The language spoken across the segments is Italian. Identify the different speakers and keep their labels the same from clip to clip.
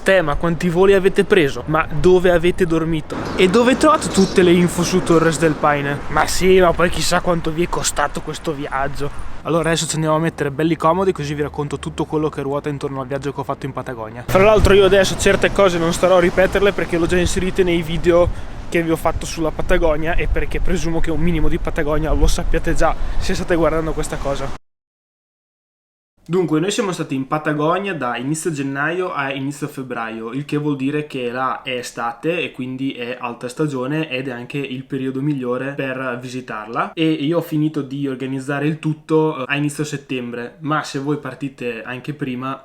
Speaker 1: Ste, ma quanti voli avete preso? Ma dove avete dormito? E dove trovate tutte le info su Torres del Paine? Ma sì, ma poi chissà quanto vi è costato questo viaggio. Allora adesso ci andiamo a mettere belli comodi, così vi racconto tutto quello che ruota intorno al viaggio che ho fatto in Patagonia. Fra l'altro io adesso certe cose non starò a ripeterle perché l'ho già inserite nei video che vi ho fatto sulla Patagonia e perché presumo che un minimo di Patagonia lo sappiate già se state guardando questa cosa. Dunque, noi siamo stati in Patagonia da inizio gennaio a inizio febbraio, il che vuol dire che là è estate e quindi è alta stagione ed è anche il periodo migliore per visitarla. E io ho finito di organizzare il tutto a inizio settembre, ma se voi partite anche prima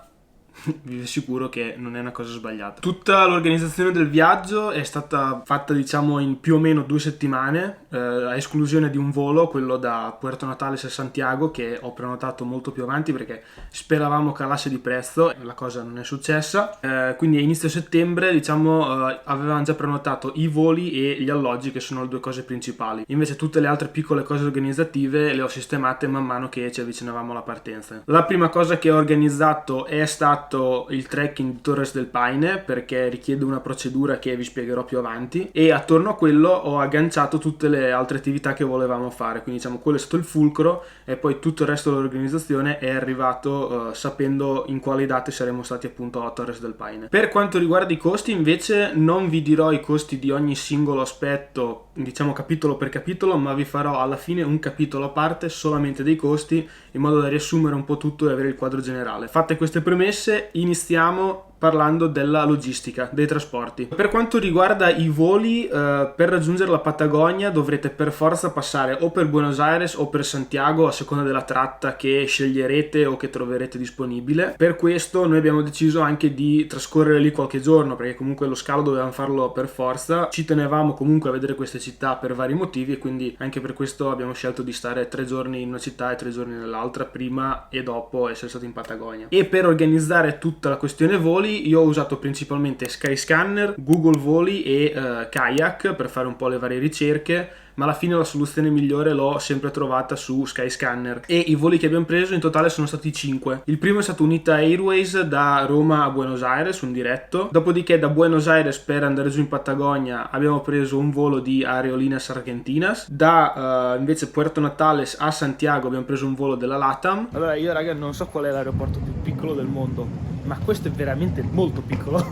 Speaker 1: vi assicuro che non è una cosa sbagliata. Tutta l'organizzazione del viaggio è stata fatta diciamo in più o meno 2 settimane, a esclusione di un volo, quello da Puerto Natales a Santiago, che ho prenotato molto più avanti perché speravamo calasse di prezzo, la cosa non è successa. Quindi a inizio settembre diciamo avevamo già prenotato i voli e gli alloggi, che sono le 2 cose principali. Invece tutte le altre piccole cose organizzative le ho sistemate man mano che ci avvicinavamo alla partenza. La prima cosa che ho organizzato è stato il trekking di Torres del Paine, perché richiede una procedura che vi spiegherò più avanti, e attorno a quello ho agganciato tutte le altre attività che volevamo fare, quindi diciamo quello è stato il fulcro e poi tutto il resto dell'organizzazione è arrivato sapendo in quali date saremmo stati appunto a Torres del Paine. Per quanto riguarda i costi invece non vi dirò i costi di ogni singolo aspetto, diciamo capitolo per capitolo, ma vi farò alla fine un capitolo a parte solamente dei costi, in modo da riassumere un po' tutto e avere il quadro generale. Fatte queste premesse, iniziamo parlando della logistica, dei trasporti. Per quanto riguarda i voli, per raggiungere la Patagonia dovrete per forza passare o per Buenos Aires o per Santiago, a seconda della tratta che sceglierete o che troverete disponibile. Per questo noi abbiamo deciso anche di trascorrere lì qualche giorno, perché comunque lo scalo dovevamo farlo per forza. Ci tenevamo comunque a vedere queste città per vari motivi e quindi anche per questo abbiamo scelto di stare 3 giorni in una città e 3 giorni nell'altra, prima e dopo essere stati in Patagonia. E per organizzare tutta la questione voli io ho usato principalmente Skyscanner, Google Voli e Kayak per fare un po' le varie ricerche, ma alla fine la soluzione migliore l'ho sempre trovata su Skyscanner. E i voli che abbiamo preso in totale sono stati 5. Il primo è stato Unita Airways da Roma a Buenos Aires, un diretto. Dopodiché da Buenos Aires per andare giù in Patagonia abbiamo preso un volo di Aerolíneas Argentinas. Da invece Puerto Natales a Santiago abbiamo preso un volo della LATAM. Allora io raga non so qual è l'aeroporto più piccolo del mondo, ma questo è veramente molto piccolo.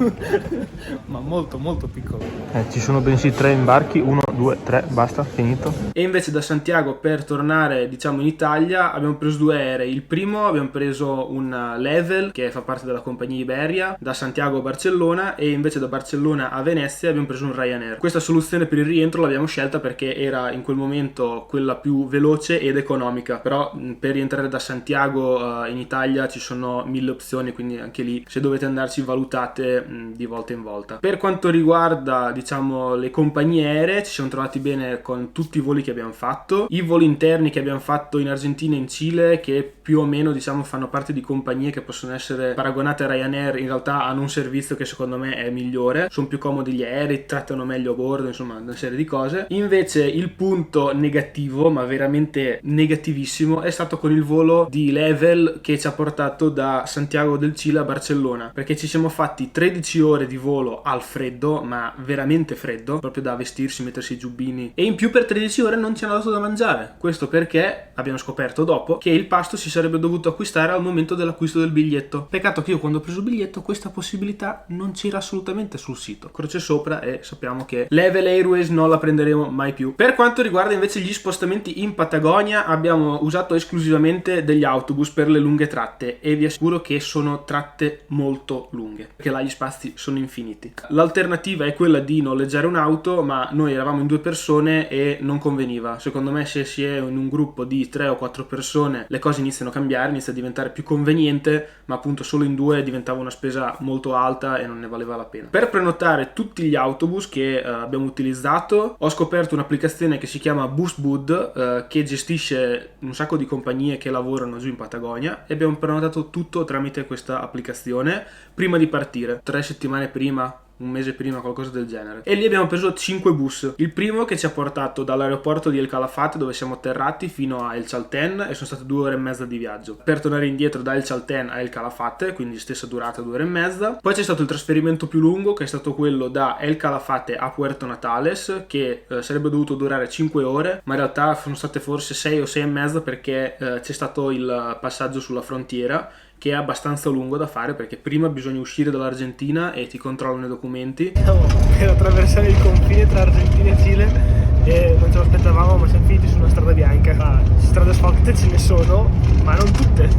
Speaker 1: Ma molto molto piccolo. Ci sono bensì 3 imbarchi, 1, 2, 3, basta, finito. E invece da Santiago per tornare diciamo in Italia abbiamo preso 2 aerei. Il primo abbiamo preso un Level che fa parte della compagnia Iberia da Santiago a Barcellona, e invece da Barcellona a Venezia abbiamo preso un Ryanair. Questa soluzione per il rientro l'abbiamo scelta perché era in quel momento quella più veloce ed economica, però per rientrare da Santiago in Italia ci sono 1000 opzioni, quindi anche lì se dovete andarci valutate di volta in volta. Per quanto riguarda diciamo le compagnie aeree, ci siamo trovati bene con tutti i voli che abbiamo fatto. I voli interni che abbiamo fatto in Argentina e in Cile, che più o meno diciamo fanno parte di compagnie che possono essere paragonate a Ryanair, in realtà hanno un servizio che secondo me è migliore, sono più comodi gli aerei, trattano meglio a bordo, insomma una serie di cose. Invece il punto negativo, ma veramente negativissimo, è stato con il volo di Level che ci ha portato da Santiago del Cile a Barcellona, perché ci siamo fatti 13 ore di volo al freddo, ma veramente freddo, proprio da vestirsi, mettersi i giubbini, e in più per 13 ore non ci hanno dato da mangiare. Questo perché abbiamo scoperto dopo che il pasto si sarebbe dovuto acquistare al momento dell'acquisto del biglietto. Peccato che io quando ho preso il biglietto questa possibilità non c'era assolutamente sul sito. Croce sopra e sappiamo che Level Airways non la prenderemo mai più. Per quanto riguarda invece gli spostamenti in Patagonia abbiamo usato esclusivamente degli autobus per le lunghe tratte, e vi assicuro che sono tratte molto lunghe perché là gli spazi sono infiniti. L'alternativa è quella di noleggiare un'auto, ma noi eravamo in 2 persone e non conveniva. Secondo me se si è in un gruppo di 3 o 4 persone le cose iniziano a cambiare, inizia a diventare più conveniente, ma appunto solo in 2 diventava una spesa molto alta e non ne valeva la pena. Per prenotare tutti gli autobus che abbiamo utilizzato ho scoperto un'applicazione che si chiama Boostbud, che gestisce un sacco di compagnie che lavorano giù in Patagonia, e abbiamo prenotato tutto tramite questa applicazione prima di partire, 3 settimane prima, un mese prima, qualcosa del genere. E lì abbiamo preso 5 bus. Il primo che ci ha portato dall'aeroporto di El Calafate, dove siamo atterrati, fino a El Chalten, e sono state 2 ore e mezza di viaggio. Per tornare indietro da El Chalten a El Calafate, quindi stessa durata, 2 ore e mezza. Poi c'è stato il trasferimento più lungo, che è stato quello da El Calafate a Puerto Natales, che sarebbe dovuto durare 5 ore, ma in realtà sono state forse 6 o 6 e mezza, perché c'è stato il passaggio sulla frontiera, che è abbastanza lungo da fare, perché prima bisogna uscire dall'Argentina e ti controllano i documenti.
Speaker 2: Per attraversare il confine tra Argentina e Cile, e non ce lo aspettavamo, ma siamo finiti su una strada bianca. Strade asfaltate ce ne sono, ma non tutte.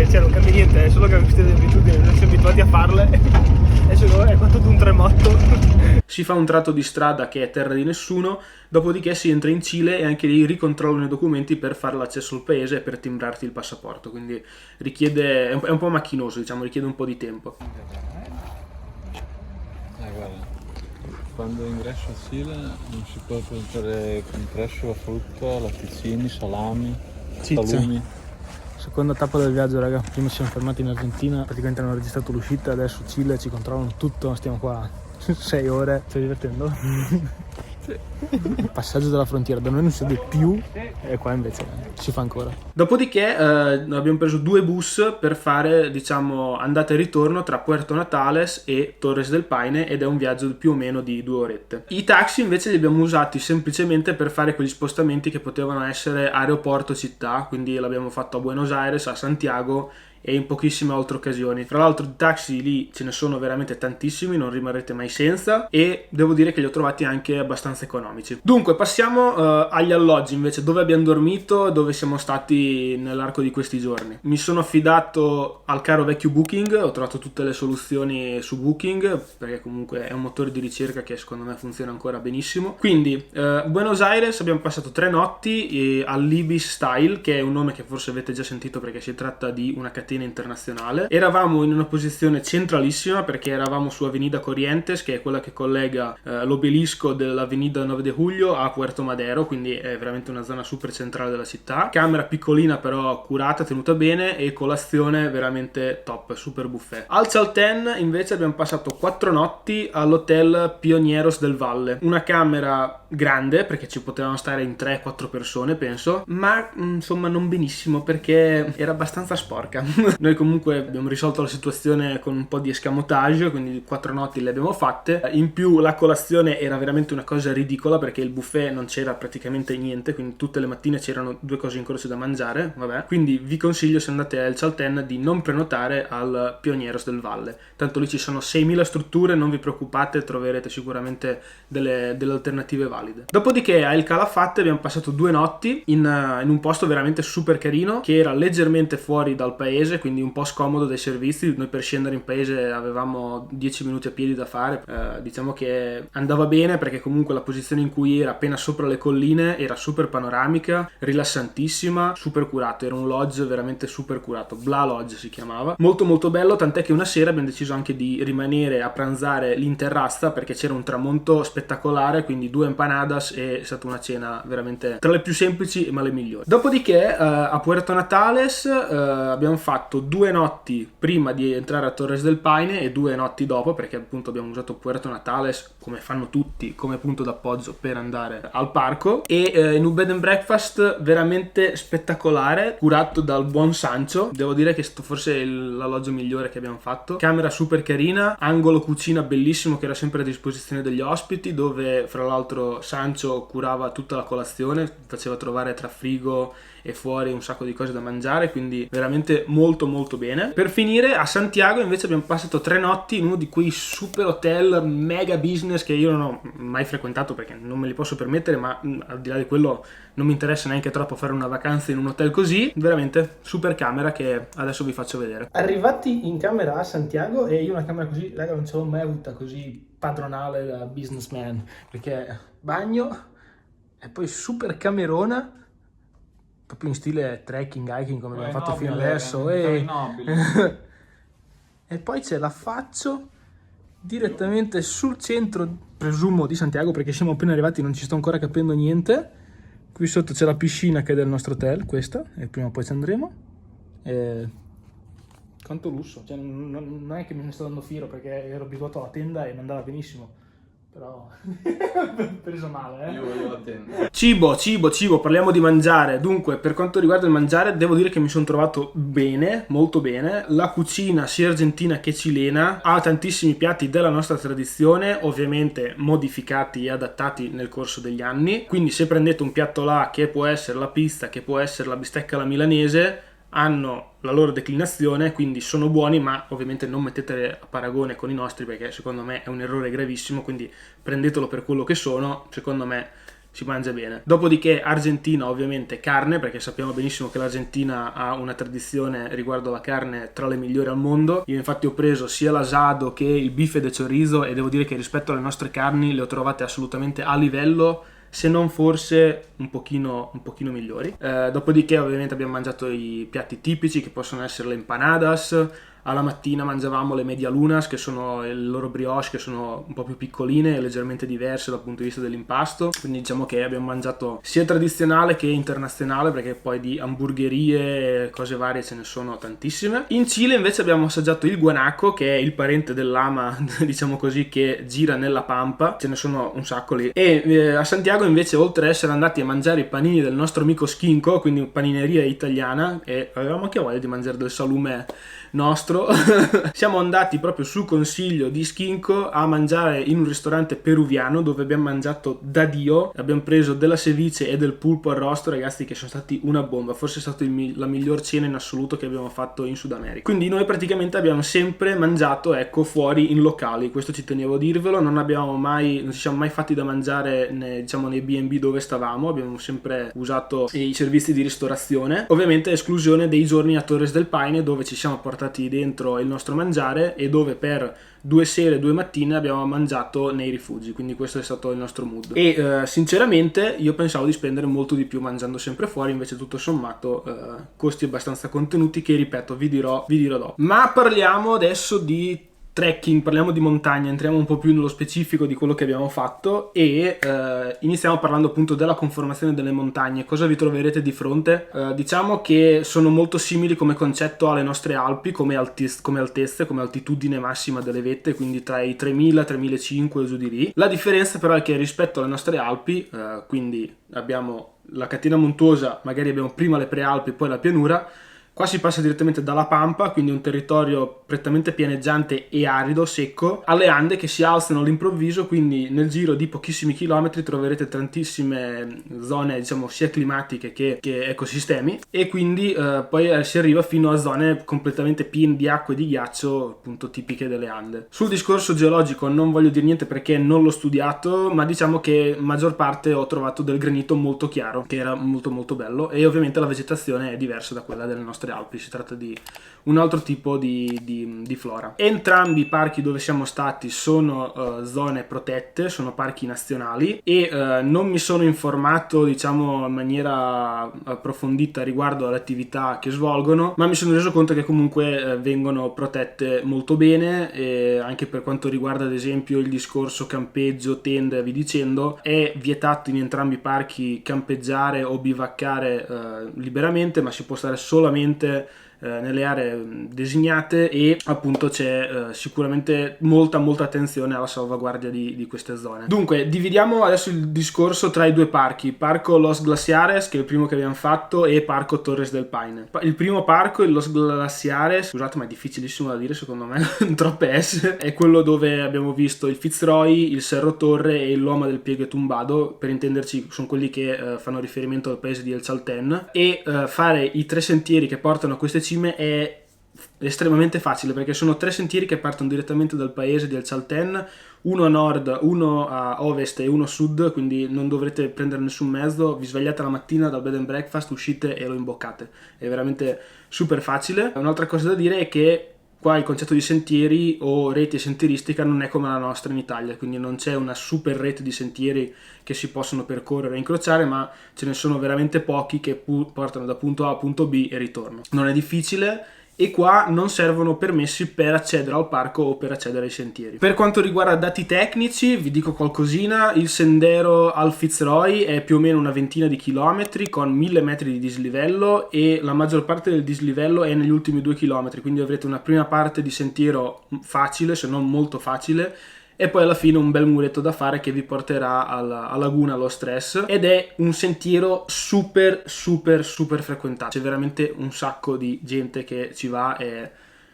Speaker 2: Cioè non cambia niente, è solo che queste abitudini non siamo abituati a farle, e secondo me è quanto un tremotto.
Speaker 1: Si fa un tratto di strada che è terra di nessuno, dopodiché si entra in Cile e anche lì ricontrollano i documenti per fare l'accesso al paese e per timbrarti il passaporto, quindi richiede, è un po' macchinoso, diciamo, richiede un po' di tempo.
Speaker 3: Guarda, quando ingresso a Cile non si può portare compresso, frutta, latticini, salami, salumi.
Speaker 2: Seconda tappa del viaggio, raga. Prima ci siamo fermati in Argentina, praticamente hanno registrato l'uscita, adesso Cile, ci controllano tutto, stiamo qua 6 ore. Stai divertendo? Sì. Il passaggio della frontiera da noi non si vede più, e qua invece si fa ancora.
Speaker 1: Dopodiché abbiamo preso 2 bus per fare, diciamo, andata e ritorno tra Puerto Natales e Torres del Paine, ed è un viaggio più o meno di 2 orette. I taxi invece li abbiamo usati semplicemente per fare quegli spostamenti che potevano essere aeroporto-città, quindi l'abbiamo fatto a Buenos Aires, a Santiago e in pochissime altre occasioni. Tra l'altro di taxi lì ce ne sono veramente tantissimi, non rimarrete mai senza, e devo dire che li ho trovati anche abbastanza economici. Dunque passiamo agli alloggi invece, dove abbiamo dormito e dove siamo stati nell'arco di questi giorni. Mi sono affidato al caro vecchio Booking, ho trovato tutte le soluzioni su Booking, perché comunque è un motore di ricerca che secondo me funziona ancora benissimo. Quindi Buenos Aires abbiamo passato 3 notti all'Ibis Style, che è un nome che forse avete già sentito perché si tratta di una catena internazionale. Eravamo in una posizione centralissima, perché eravamo su Avenida Corrientes, che è quella che collega l'obelisco dell'Avenida 9 de Julio a Puerto Madero, quindi è veramente una zona super centrale della città. Camera piccolina però curata, tenuta bene, e colazione veramente top, super buffet. Al Chalten invece abbiamo passato 4 notti all'hotel Pioneros del Valle, una camera grande perché ci potevano stare in 3-4 persone penso, ma insomma non benissimo, perché era abbastanza sporca. Noi comunque abbiamo risolto la situazione con un po' di escamotage, quindi 4 notti le abbiamo fatte. In più la colazione era veramente una cosa ridicola, perché il buffet non c'era praticamente niente, quindi tutte le mattine c'erano 2 cose in croce da mangiare, vabbè. Quindi vi consiglio, se andate al Chalten, di non prenotare al Pioneros del Valle, tanto lì ci sono 6.000 strutture, non vi preoccupate, troverete sicuramente delle alternative valide. Dopodiché a El Calafate abbiamo passato 2 notti in un posto veramente super carino, che era leggermente fuori dal paese, quindi un po' scomodo dai servizi. Noi per scendere in paese avevamo 10 minuti a piedi da fare, diciamo che andava bene, perché comunque la posizione in cui era, appena sopra le colline, era super panoramica, rilassantissima, super curato, era un lodge veramente super curato, Bla Lodge si chiamava, molto molto bello, tant'è che una sera abbiamo deciso anche di rimanere a pranzare lì in terrazza, perché c'era un tramonto spettacolare, quindi 2 empanadas, e è stata una cena veramente tra le più semplici ma le migliori. Dopodiché a Puerto Natales abbiamo fatto 2 notti prima di entrare a Torres del Paine e 2 notti dopo, perché appunto abbiamo usato Puerto Natales, come fanno tutti, come punto d'appoggio per andare al parco, e in un bed and breakfast veramente spettacolare, curato dal buon Sancho. Devo dire che è stato forse l'alloggio migliore che abbiamo fatto. Camera super carina, angolo cucina bellissimo che era sempre a disposizione degli ospiti, dove fra l'altro Sancho curava tutta la colazione, faceva trovare tra frigo e fuori un sacco di cose da mangiare, quindi veramente molto molto bene. Per finire a Santiago invece abbiamo passato 3 notti in uno di quei super hotel mega business che io non ho mai frequentato, perché non me li posso permettere, ma al di là di quello non mi interessa neanche troppo fare una vacanza in un hotel così. Veramente super camera, che adesso vi faccio vedere. Arrivati in camera a Santiago, e io una camera così, raga, non ce l'ho mai avuta così padronale da businessman, perché bagno e poi super camerona, proprio in stile trekking, hiking come abbiamo fatto fino adesso, e poi ce la faccio direttamente sul centro, presumo, di Santiago, perché siamo appena arrivati, non ci sto ancora capendo niente. Qui sotto c'è la piscina che è del nostro hotel, questa, e prima o poi ci andremo.
Speaker 2: Quanto lusso, cioè non è che mi sto dando fiero perché ero abituato alla tenda e mi andava benissimo, però preso male,
Speaker 3: Io voglio la tenda.
Speaker 1: Cibo, parliamo di mangiare. Dunque, per quanto riguarda il mangiare, devo dire che mi sono trovato bene, molto bene. La cucina sia argentina che cilena ha tantissimi piatti della nostra tradizione, ovviamente modificati e adattati nel corso degli anni. Quindi se prendete un piatto là, che può essere la pizza, che può essere la bistecca alla milanese, hanno la loro declinazione, quindi sono buoni, ma ovviamente non mettete a paragone con i nostri, perché secondo me è un errore gravissimo, quindi prendetelo per quello che sono. Secondo me si mangia bene. Dopodiché Argentina, ovviamente carne, perché sappiamo benissimo che l'Argentina ha una tradizione riguardo alla carne tra le migliori al mondo. Io infatti ho preso sia l'asado che il bife de chorizo e devo dire che rispetto alle nostre carni le ho trovate assolutamente a livello, se non forse un pochino migliori. Dopodiché ovviamente abbiamo mangiato i piatti tipici, che possono essere le empanadas. Alla mattina mangiavamo le medialunas, che sono il loro brioche, che sono un po' più piccoline e leggermente diverse dal punto di vista dell'impasto. Quindi diciamo che abbiamo mangiato sia tradizionale che internazionale, perché poi di hamburgerie e cose varie ce ne sono tantissime. In Cile invece abbiamo assaggiato il guanaco, che è il parente del lama, diciamo così, che gira nella pampa. Ce ne sono un sacco lì. E a Santiago invece, oltre ad essere andati a mangiare i panini del nostro amico Schinco, quindi panineria italiana, e avevamo anche voglia di mangiare del salume nostro, siamo andati proprio su consiglio di Schinco a mangiare in un ristorante peruviano, dove abbiamo mangiato da Dio. Abbiamo preso della ceviche e del pulpo arrosto, ragazzi, che sono stati una bomba. Forse è stata la miglior cena in assoluto che abbiamo fatto in Sud America. Quindi noi praticamente abbiamo sempre mangiato, ecco, fuori in locali. Questo ci tenevo a dirvelo. Non ci siamo mai fatti da mangiare nei B&B dove stavamo. Abbiamo sempre usato i servizi di ristorazione, ovviamente a esclusione dei giorni a Torres del Paine, dove ci siamo portati dentro il nostro mangiare e dove per 2 sere, 2 mattine abbiamo mangiato nei rifugi. Quindi questo è stato il nostro mood. E sinceramente io pensavo di spendere molto di più mangiando sempre fuori, invece tutto sommato costi abbastanza contenuti, che ripeto vi dirò dopo. Ma parliamo adesso di trekking, parliamo di montagna, entriamo un po' più nello specifico di quello che abbiamo fatto e iniziamo parlando appunto della conformazione delle montagne. Cosa vi troverete di fronte? Diciamo che sono molto simili come concetto alle nostre Alpi, come altezze, come altitudine massima delle vette, quindi tra i 3000 3500 giù di lì. La differenza però è che rispetto alle nostre Alpi, quindi abbiamo la catena montuosa, magari abbiamo prima le prealpi poi la pianura. Qua si passa direttamente dalla pampa, quindi un territorio prettamente pianeggiante e arido, secco, alle Ande, che si alzano all'improvviso, quindi nel giro di pochissimi chilometri troverete tantissime zone, diciamo, sia climatiche che ecosistemi, e quindi poi si arriva fino a zone completamente piene di acqua e di ghiaccio, appunto tipiche delle Ande. Sul discorso geologico non voglio dire niente perché non l'ho studiato, ma diciamo che maggior parte ho trovato del granito molto chiaro, che era molto molto bello, e ovviamente la vegetazione è diversa da quella delle nostre Alpi, si tratta di un altro tipo di flora. Entrambi i parchi dove siamo stati sono zone protette, sono parchi nazionali, e non mi sono informato, diciamo, in maniera approfondita riguardo alle attività che svolgono, ma mi sono reso conto che comunque vengono protette molto bene, e anche per quanto riguarda ad esempio il discorso campeggio, tende e vi dicendo, è vietato in entrambi i parchi campeggiare o bivaccare liberamente, ma si può stare solamente nelle aree designate, e appunto c'è sicuramente molta attenzione alla salvaguardia di queste zone. Dunque dividiamo adesso il discorso tra i due parchi: Parco Los Glaciares, che è il primo che abbiamo fatto, e Parco Torres del Paine. Il primo parco, il Los Glaciares, scusate ma è difficilissimo da dire secondo me, troppe S, è quello dove abbiamo visto il Fitzroy, il Cerro Torre e il Loma del Piego Tumbado. Per intenderci sono quelli che fanno riferimento al paese di El Chaltén, e fare i 3 sentieri che portano a queste cime è estremamente facile, perché sono 3 sentieri che partono direttamente dal paese di El Chaltén, uno a nord, uno a ovest e uno a sud, quindi non dovrete prendere nessun mezzo. Vi svegliate la mattina dal bed and breakfast, uscite e lo imboccate, è veramente super facile. Un'altra cosa da dire è che qua il concetto di sentieri o rete sentieristica non è come la nostra in Italia, quindi non c'è una super rete di sentieri che si possono percorrere e incrociare, ma ce ne sono veramente pochi che portano da punto A a punto B e ritorno. Non è difficile, e qua non servono permessi per accedere al parco o per accedere ai sentieri. Per quanto riguarda dati tecnici, vi dico qualcosina. Il sendero al Fitzroy è più o meno una ventina di chilometri con 1000 metri di dislivello, e la maggior parte del dislivello è negli ultimi 2 chilometri, quindi avrete una prima parte di sentiero facile, se non molto facile, e poi alla fine un bel muretto da fare che vi porterà alla laguna, allo Stress, ed è un sentiero super frequentato. C'è veramente un sacco di gente che ci va, e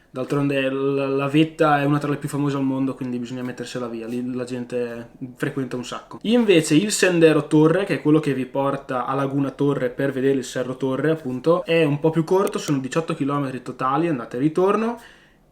Speaker 1: d'altronde la vetta è una tra le più famose al mondo, quindi bisogna mettersela via, lì la gente frequenta un sacco. Invece il Sendero Torre, che è quello che vi porta a Laguna Torre per vedere il Cerro Torre, appunto, è un po' più corto, sono 18 km totali, andata e ritorno,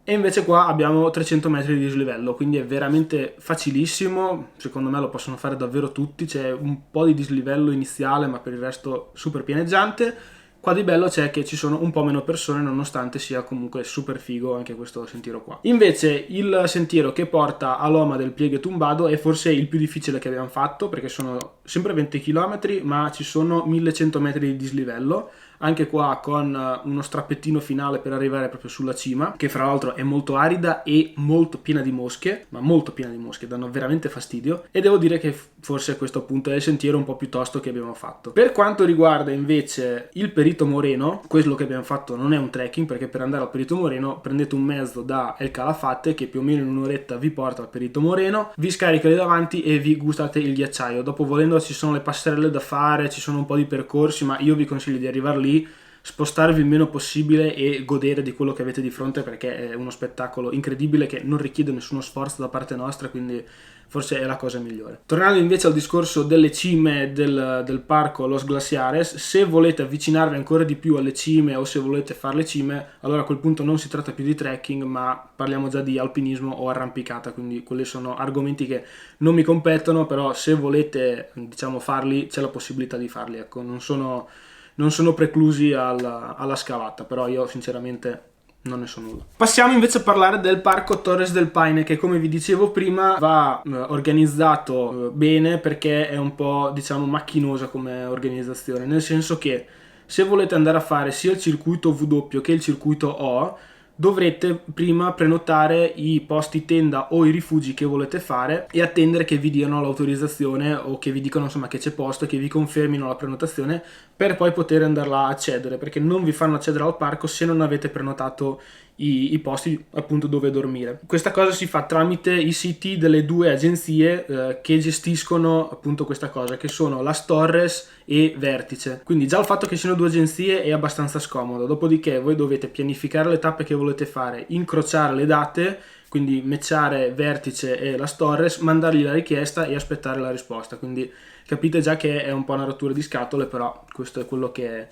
Speaker 1: e invece qua abbiamo 300 metri di dislivello, quindi è veramente facilissimo. Secondo me lo possono fare davvero tutti. C'è un po' di dislivello iniziale, ma per il resto super pianeggiante. Qua di bello c'è che ci sono un po' meno persone, nonostante sia comunque super figo anche questo sentiero qua. Invece il sentiero che porta a Loma del Pieghe Tumbado è forse il più difficile che abbiamo fatto, perché sono sempre 20 km, ma ci sono 1100 metri di dislivello, anche qua con uno strappettino finale per arrivare proprio sulla cima, che fra l'altro è molto arida e molto piena di mosche, ma molto piena di mosche, danno veramente fastidio, e devo dire che forse questo appunto è il sentiero un po' più tosto che abbiamo fatto. Per quanto riguarda invece il Perito Moreno, quello che abbiamo fatto non è un trekking, perché per andare al Perito Moreno prendete un mezzo da El Calafate che più o meno in un'oretta vi porta al Perito Moreno, vi scarica lì davanti e vi gustate il ghiacciaio. Dopo, volendo, ci sono le passerelle da fare, ci sono un po' di percorsi, ma io vi consiglio di arrivare lì, spostarvi il meno possibile e godere di quello che avete di fronte, perché è uno spettacolo incredibile che non richiede nessuno sforzo da parte nostra, quindi forse è la cosa migliore. Tornando invece al discorso delle cime del parco Los Glaciares, se volete avvicinarvi ancora di più alle cime o se volete fare le cime, allora a quel punto non si tratta più di trekking, ma parliamo già di alpinismo o arrampicata, quindi quelli sono argomenti che non mi competono, però se volete, diciamo, farli, c'è la possibilità di farli, ecco, non sono preclusi alla scavata, però io sinceramente non ne so nulla. Passiamo invece a parlare del parco Torres del Paine, che come vi dicevo prima va organizzato bene, perché è un po', diciamo, macchinosa come organizzazione, nel senso che se volete andare a fare sia il circuito W che il circuito O, dovrete prima prenotare i posti tenda o i rifugi che volete fare e attendere che vi diano l'autorizzazione o che vi dicano insomma che c'è posto e che vi confermino la prenotazione, per poi poter andare là a accedere, perché non vi fanno accedere al parco se non avete prenotato i posti appunto dove dormire. Questa cosa si fa tramite i siti delle due agenzie che gestiscono appunto questa cosa, che sono Las Torres e Vertice. Quindi già il fatto che siano due agenzie è abbastanza scomodo. Dopodiché voi dovete pianificare le tappe che volete fare, incrociare le date, quindi matchare Vertice e Las Torres, mandargli la richiesta e aspettare la risposta. Quindi capite già che è un po' una rottura di scatole, però questo è quello che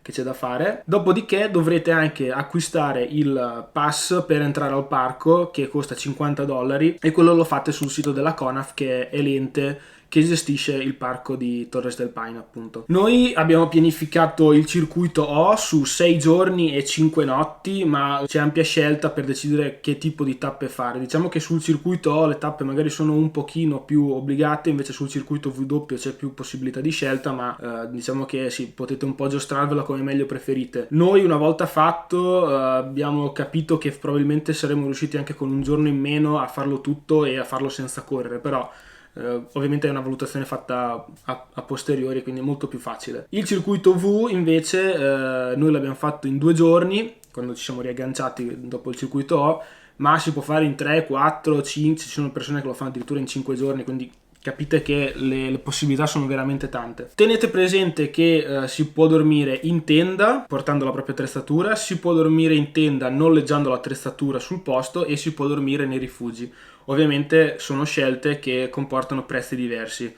Speaker 1: c'è da fare. Dopodiché dovrete anche acquistare il pass per entrare al parco, che costa $50, e quello lo fate sul sito della CONAF, che è l'ente che gestisce il parco di Torres del Paine, appunto. Noi abbiamo pianificato il circuito O su 6 giorni e 5 notti, ma c'è ampia scelta per decidere che tipo di tappe fare. Diciamo che sul circuito O le tappe magari sono un pochino più obbligate, invece sul circuito W c'è più possibilità di scelta, ma diciamo che sì, potete un po' giostrarvela come meglio preferite. Noi una volta fatto abbiamo capito che probabilmente saremmo riusciti anche con un giorno in meno a farlo tutto e a farlo senza correre, però ovviamente è una valutazione fatta a posteriori, quindi è molto più facile. Il circuito V invece noi l'abbiamo fatto in 2 giorni, quando ci siamo riagganciati dopo il circuito O, ma si può fare in 3, 4, 5, ci sono persone che lo fanno addirittura in 5 giorni, quindi capite che le possibilità sono veramente tante. Tenete presente che si può dormire in tenda portando la propria attrezzatura, si può dormire in tenda noleggiando l'attrezzatura sul posto e si può dormire nei rifugi. Ovviamente sono scelte che comportano prezzi diversi.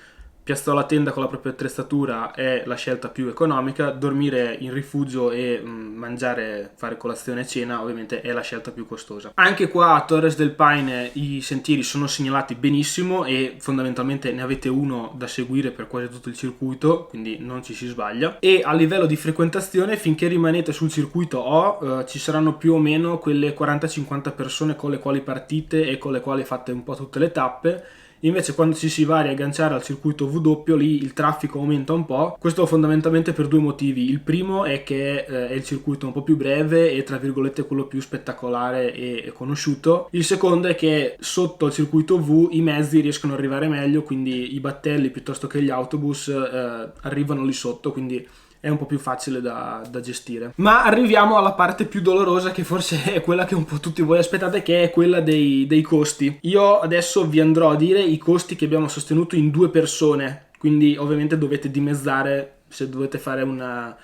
Speaker 1: Piazzare la tenda con la propria attrezzatura è la scelta più economica, dormire in rifugio e mangiare, fare colazione e cena ovviamente è la scelta più costosa. Anche qua a Torres del Paine i sentieri sono segnalati benissimo e fondamentalmente ne avete uno da seguire per quasi tutto il circuito, quindi non ci si sbaglia. E a livello di frequentazione, finché rimanete sul circuito O, ci saranno più o meno quelle 40-50 persone con le quali partite e con le quali fate un po' tutte le tappe. Invece quando ci si va a riagganciare al circuito W, lì il traffico aumenta un po'. Questo fondamentalmente per due motivi. Il primo è che è il circuito un po' più breve e tra virgolette quello più spettacolare e conosciuto. Il secondo è che sotto il circuito V i mezzi riescono ad arrivare meglio, quindi i battelli piuttosto che gli autobus arrivano lì sotto, quindi è un po' più facile da gestire. Ma arriviamo alla parte più dolorosa, che forse è quella che un po' tutti voi aspettate, che è quella dei costi. Io adesso vi andrò a dire i costi che abbiamo sostenuto in 2 persone, quindi ovviamente dovete dimezzare se dovete fare un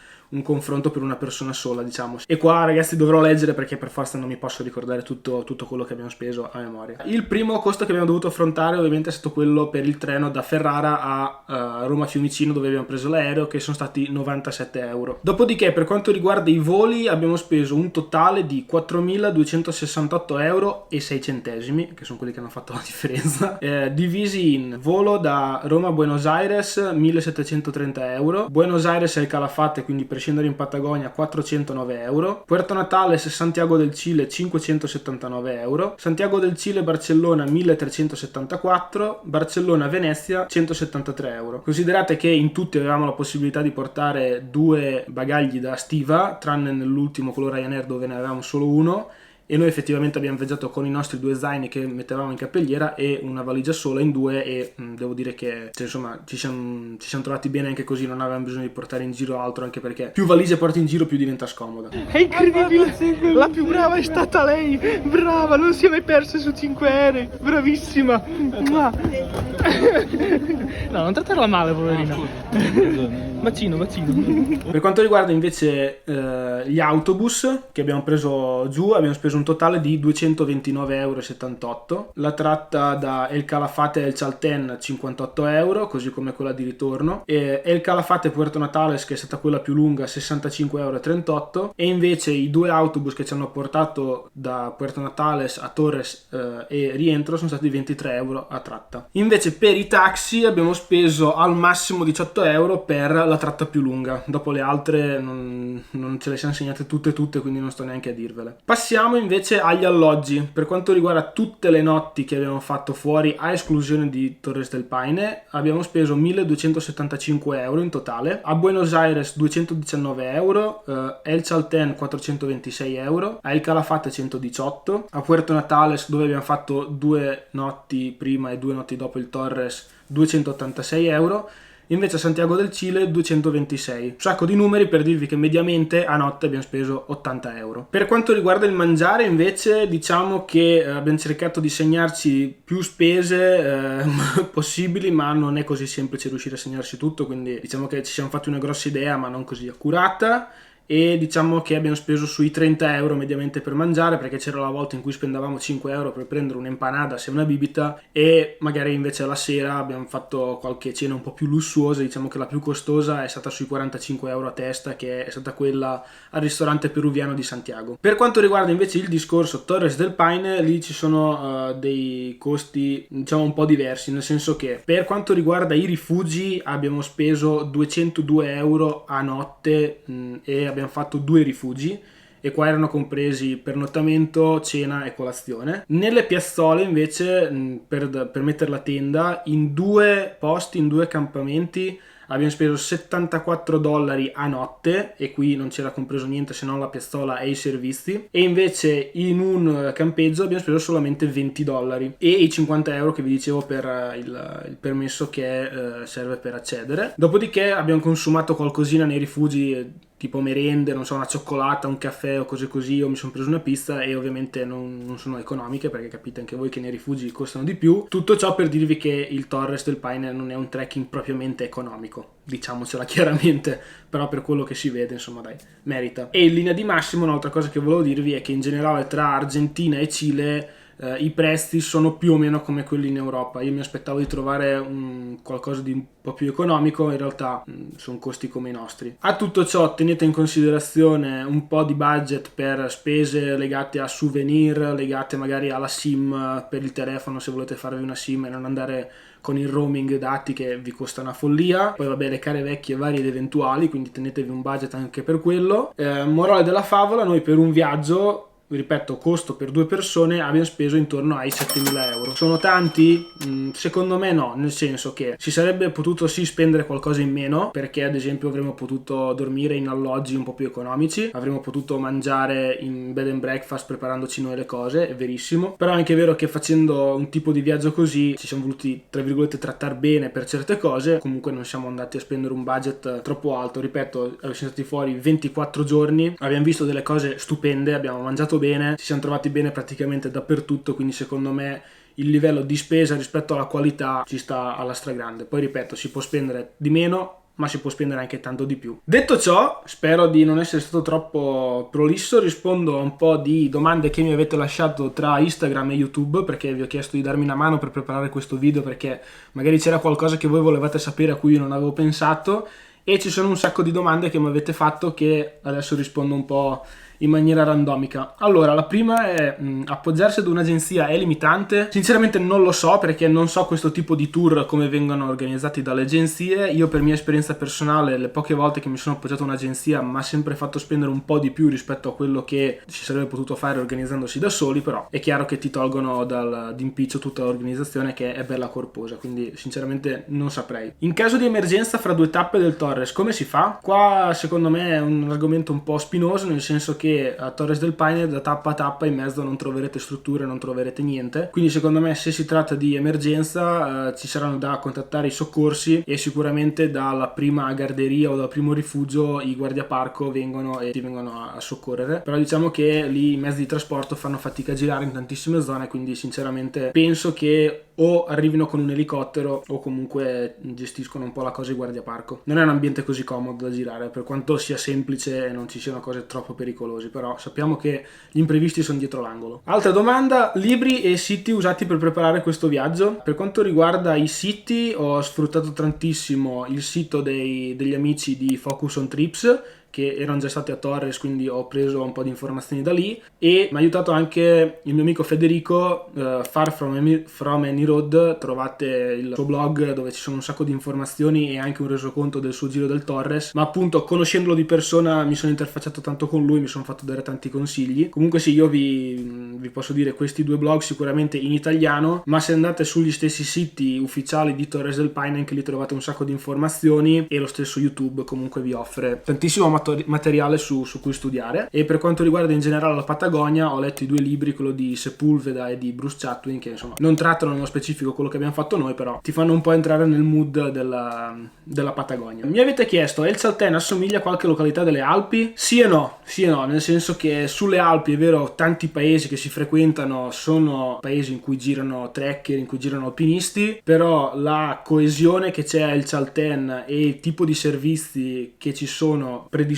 Speaker 1: confronto per una persona sola, diciamo. E qua ragazzi dovrò leggere perché per forza non mi posso ricordare tutto quello che abbiamo speso a memoria. Il primo costo che abbiamo dovuto affrontare ovviamente è stato quello per il treno da Ferrara a Roma Fiumicino, dove abbiamo preso l'aereo, che sono stati 97 euro. Dopodiché per quanto riguarda i voli abbiamo speso un totale di 4.268 euro e 6 centesimi, che sono quelli che hanno fatto la differenza, divisi in volo da Roma a Buenos Aires 1.730 euro, Buenos Aires e il Calafate, quindi per scendere in Patagonia 409 euro, Puerto Natales Santiago del Cile 579 euro, Santiago del Cile Barcellona 1374, Barcellona Venezia 173 euro. Considerate che in tutti avevamo la possibilità di portare 2 bagagli da stiva, tranne nell'ultimo quello Ryanair dove ne avevamo solo uno, e noi effettivamente abbiamo viaggiato con i nostri 2 zaini che mettevamo in cappelliera e una valigia sola in 2, e devo dire che insomma ci siamo trovati bene anche così, non avevamo bisogno di portare in giro altro, anche perché più valigie porti in giro più diventa scomoda.
Speaker 2: È incredibile, la più brava è stata lei, brava, non si è mai persa su 5 aerei, bravissima. No, non trattarla male, poverina. Bacino.
Speaker 1: Per quanto riguarda invece gli autobus che abbiamo preso giù, abbiamo speso un totale di 229,78 euro. La tratta da El Calafate a El Chaltén 58 euro, così come quella di ritorno, e El Calafate Puerto Natales, che è stata quella più lunga, 65,38 euro, e invece i 2 autobus che ci hanno portato da Puerto Natales a Torres e rientro sono stati 23 euro a tratta. Invece per i taxi abbiamo speso al massimo 18 euro per la tratta più lunga, dopo le altre non ce le siamo segnate tutte, quindi non sto neanche a dirvele. Passiamo invece agli alloggi. Per quanto riguarda tutte le notti che abbiamo fatto fuori, a esclusione di Torres del Paine, abbiamo speso 1.275 euro in totale, a Buenos Aires 219 euro, El Chaltén 426 euro, a El Calafate 118, a Puerto Natales, dove abbiamo fatto 2 notti prima e 2 notti dopo il Torres, 286 euro, invece a Santiago del Cile 226. Un sacco di numeri per dirvi che mediamente a notte abbiamo speso 80 euro. Per quanto riguarda il mangiare invece diciamo che abbiamo cercato di segnarci più spese possibili, ma non è così semplice riuscire a segnarsi tutto, quindi diciamo che ci siamo fatti una grossa idea ma non così accurata, e diciamo che abbiamo speso sui 30 euro mediamente per mangiare, perché c'era la volta in cui spendavamo 5 euro per prendere un'empanada e una bibita, e magari invece alla sera abbiamo fatto qualche cena un po' più lussuosa. Diciamo che la più costosa è stata sui 45 euro a testa, che è stata quella al ristorante peruviano di Santiago. Per quanto riguarda invece il discorso Torres del Paine, lì ci sono dei costi diciamo un po' diversi, nel senso che per quanto riguarda i rifugi abbiamo speso 202 euro a notte e abbiamo fatto 2 rifugi, e qua erano compresi pernottamento, cena e colazione. Nelle piazzole invece per mettere la tenda in 2 posti, in 2 accampamenti, abbiamo speso $74 a notte, e qui non c'era compreso niente se non la piazzola e i servizi, e invece in un campeggio abbiamo speso solamente $20 e i 50 euro che vi dicevo per il permesso che serve per accedere. Dopodiché abbiamo consumato qualcosina nei rifugi, tipo merende, non so, una cioccolata, un caffè o cose così. Io mi sono preso una pizza, e ovviamente non sono economiche, perché capite anche voi che nei rifugi costano di più. Tutto ciò per dirvi che il Torres del Paine non è un trekking propriamente economico, diciamocela chiaramente, però per quello che si vede insomma dai, merita. E in linea di massimo un'altra cosa che volevo dirvi è che in generale tra Argentina e Cile i prezzi sono più o meno come quelli in Europa. Io mi aspettavo di trovare qualcosa di un po' più economico, in realtà sono costi come i nostri. A tutto ciò tenete in considerazione un po' di budget per spese legate a souvenir, legate magari alla SIM per il telefono, se volete farvi una SIM e non andare con il roaming dati che vi costa una follia. Poi vabbè, le care vecchie varie ed eventuali, quindi tenetevi un budget anche per quello. Morale della favola, noi per un viaggio ripeto, costo per 2 persone, abbiamo speso intorno ai 7.000 euro. Sono tanti? Secondo me no, nel senso che si sarebbe potuto sì spendere qualcosa in meno, perché ad esempio avremmo potuto dormire in alloggi un po' più economici, avremmo potuto mangiare in bed and breakfast preparandoci noi le cose, è verissimo, però è anche vero che facendo un tipo di viaggio così ci siamo voluti tra virgolette trattare bene per certe cose, comunque non siamo andati a spendere un budget troppo alto. Ripeto, siamo stati fuori 24 giorni, abbiamo visto delle cose stupende, abbiamo mangiato bene, ci siamo trovati bene praticamente dappertutto, quindi secondo me il livello di spesa rispetto alla qualità ci sta alla stragrande. Poi ripeto, si può spendere di meno, ma si può spendere anche tanto di più. Detto ciò, spero di non essere stato troppo prolisso, rispondo a un po' di domande che mi avete lasciato tra Instagram e YouTube, perché vi ho chiesto di darmi una mano per preparare questo video, perché magari c'era qualcosa che voi volevate sapere a cui io non avevo pensato, e ci sono un sacco di domande che mi avete fatto che adesso rispondo un po' in maniera randomica. Allora, la prima è appoggiarsi ad un'agenzia è limitante? Sinceramente non lo so, perché non so questo tipo di tour come vengono organizzati dalle agenzie. Io per mia esperienza personale, le poche volte che mi sono appoggiato a un'agenzia mi ha sempre fatto spendere un po' di più rispetto a quello che si sarebbe potuto fare organizzandosi da soli, però è chiaro che ti tolgono d'impiccio tutta l'organizzazione, che è bella corposa, quindi sinceramente non saprei. In caso di emergenza fra 2 tappe del Torres, come si fa? Qua secondo me è un argomento un po' spinoso, nel senso che a Torres del Paine da tappa a tappa in mezzo non troverete strutture, non troverete niente, quindi secondo me se si tratta di emergenza ci saranno da contattare i soccorsi, e sicuramente dalla prima garderia o dal primo rifugio i guardiaparco vengono e ti vengono a soccorrere, però diciamo che lì i mezzi di trasporto fanno fatica a girare in tantissime zone, quindi sinceramente penso che o arrivino con un elicottero o comunque gestiscono un po' la cosa i guardiaparco. Non è un ambiente così comodo da girare, per quanto sia semplice e non ci siano cose troppo pericolose, però sappiamo che gli imprevisti sono dietro l'angolo. Altra domanda: libri e siti usati per preparare questo viaggio. Per quanto riguarda i siti, ho sfruttato tantissimo il sito degli amici di Focus on Trips, che erano già stati a Torres, quindi ho preso un po' di informazioni da lì, e mi ha aiutato anche il mio amico Federico, Far From Any Road. Trovate il suo blog dove ci sono un sacco di informazioni e anche un resoconto del suo giro del Torres, ma appunto conoscendolo di persona mi sono interfacciato tanto con lui, mi sono fatto dare tanti consigli. Comunque sì, io vi posso dire questi 2 blog sicuramente in italiano, ma se andate sugli stessi siti ufficiali di Torres del Paine anche lì trovate un sacco di informazioni, e lo stesso YouTube comunque vi offre tantissimo materiale su cui studiare. E per quanto riguarda in generale la Patagonia, ho letto i 2 libri, quello di Sepulveda e di Bruce Chatwin, che insomma non trattano nello specifico quello che abbiamo fatto noi, però ti fanno un po' entrare nel mood della Patagonia. Mi avete chiesto: El Chaltén assomiglia a qualche località delle Alpi? Sì e no, nel senso che sulle Alpi è vero, tanti paesi che si frequentano sono paesi in cui girano trekker, in cui girano alpinisti, però la coesione che c'è a El Chaltén e il tipo di servizi che ci sono predisposti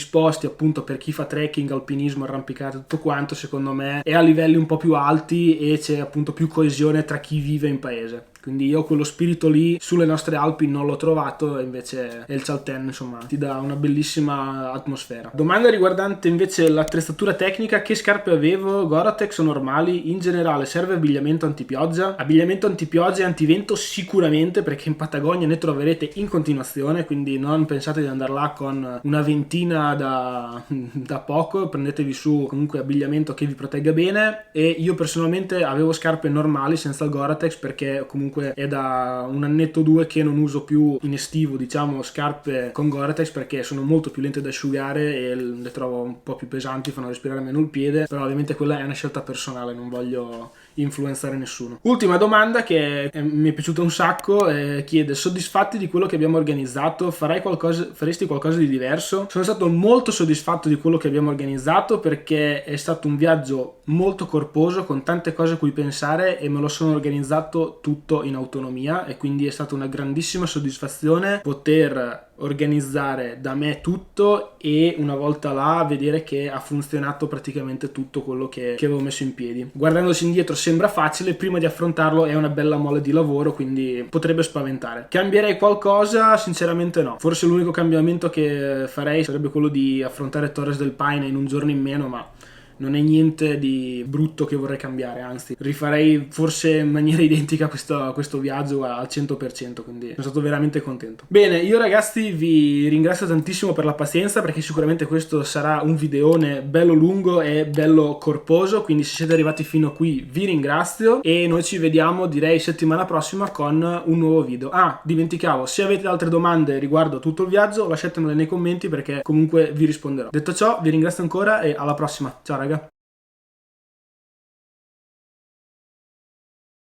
Speaker 1: appunto per chi fa trekking, alpinismo, arrampicate, tutto quanto, secondo me è a livelli un po' più alti, e c'è appunto più coesione tra chi vive in paese. Quindi io quello spirito lì sulle nostre Alpi non l'ho trovato, e invece El Chaltén insomma ti dà una bellissima atmosfera. Domanda riguardante invece l'attrezzatura tecnica: che scarpe avevo? Gore-Tex o normali? In generale serve abbigliamento antipioggia? Abbigliamento antipioggia e antivento sicuramente, perché in Patagonia ne troverete in continuazione, quindi non pensate di andare là con una ventina da poco, prendetevi su comunque abbigliamento che vi protegga bene. E io personalmente avevo scarpe normali senza il Gore-Tex, perché comunque è da un annetto o 2 che non uso più in estivo, diciamo, scarpe con Gore-Tex, perché sono molto più lente da asciugare e le trovo un po' più pesanti, fanno respirare meno il piede, però ovviamente quella è una scelta personale, non voglio influenzare nessuno. Ultima domanda che mi è piaciuta un sacco, chiede: soddisfatti di quello che abbiamo organizzato? Faresti qualcosa di diverso? Sono stato molto soddisfatto di quello che abbiamo organizzato, perché è stato un viaggio molto corposo con tante cose a cui pensare, e me lo sono organizzato tutto in autonomia, e quindi è stata una grandissima soddisfazione poter organizzare da me tutto, e una volta là vedere che ha funzionato praticamente tutto quello che avevo messo in piedi. Guardandosi indietro sembra facile, prima di affrontarlo è una bella mole di lavoro, quindi potrebbe spaventare. Cambierei qualcosa? Sinceramente no. Forse l'unico cambiamento che farei sarebbe quello di affrontare Torres del Paine in un giorno in meno, ma non è niente di brutto che vorrei cambiare, anzi rifarei forse in maniera identica questo viaggio al 100%, quindi sono stato veramente contento. Bene, io ragazzi vi ringrazio tantissimo per la pazienza, perché sicuramente questo sarà un videone bello lungo e bello corposo, quindi se siete arrivati fino a qui vi ringrazio e noi ci vediamo direi settimana prossima con un nuovo video. Ah, dimenticavo, se avete altre domande riguardo tutto il viaggio lasciatemele nei commenti, perché comunque vi risponderò. Detto ciò, vi ringrazio ancora e alla prossima. Ciao raga.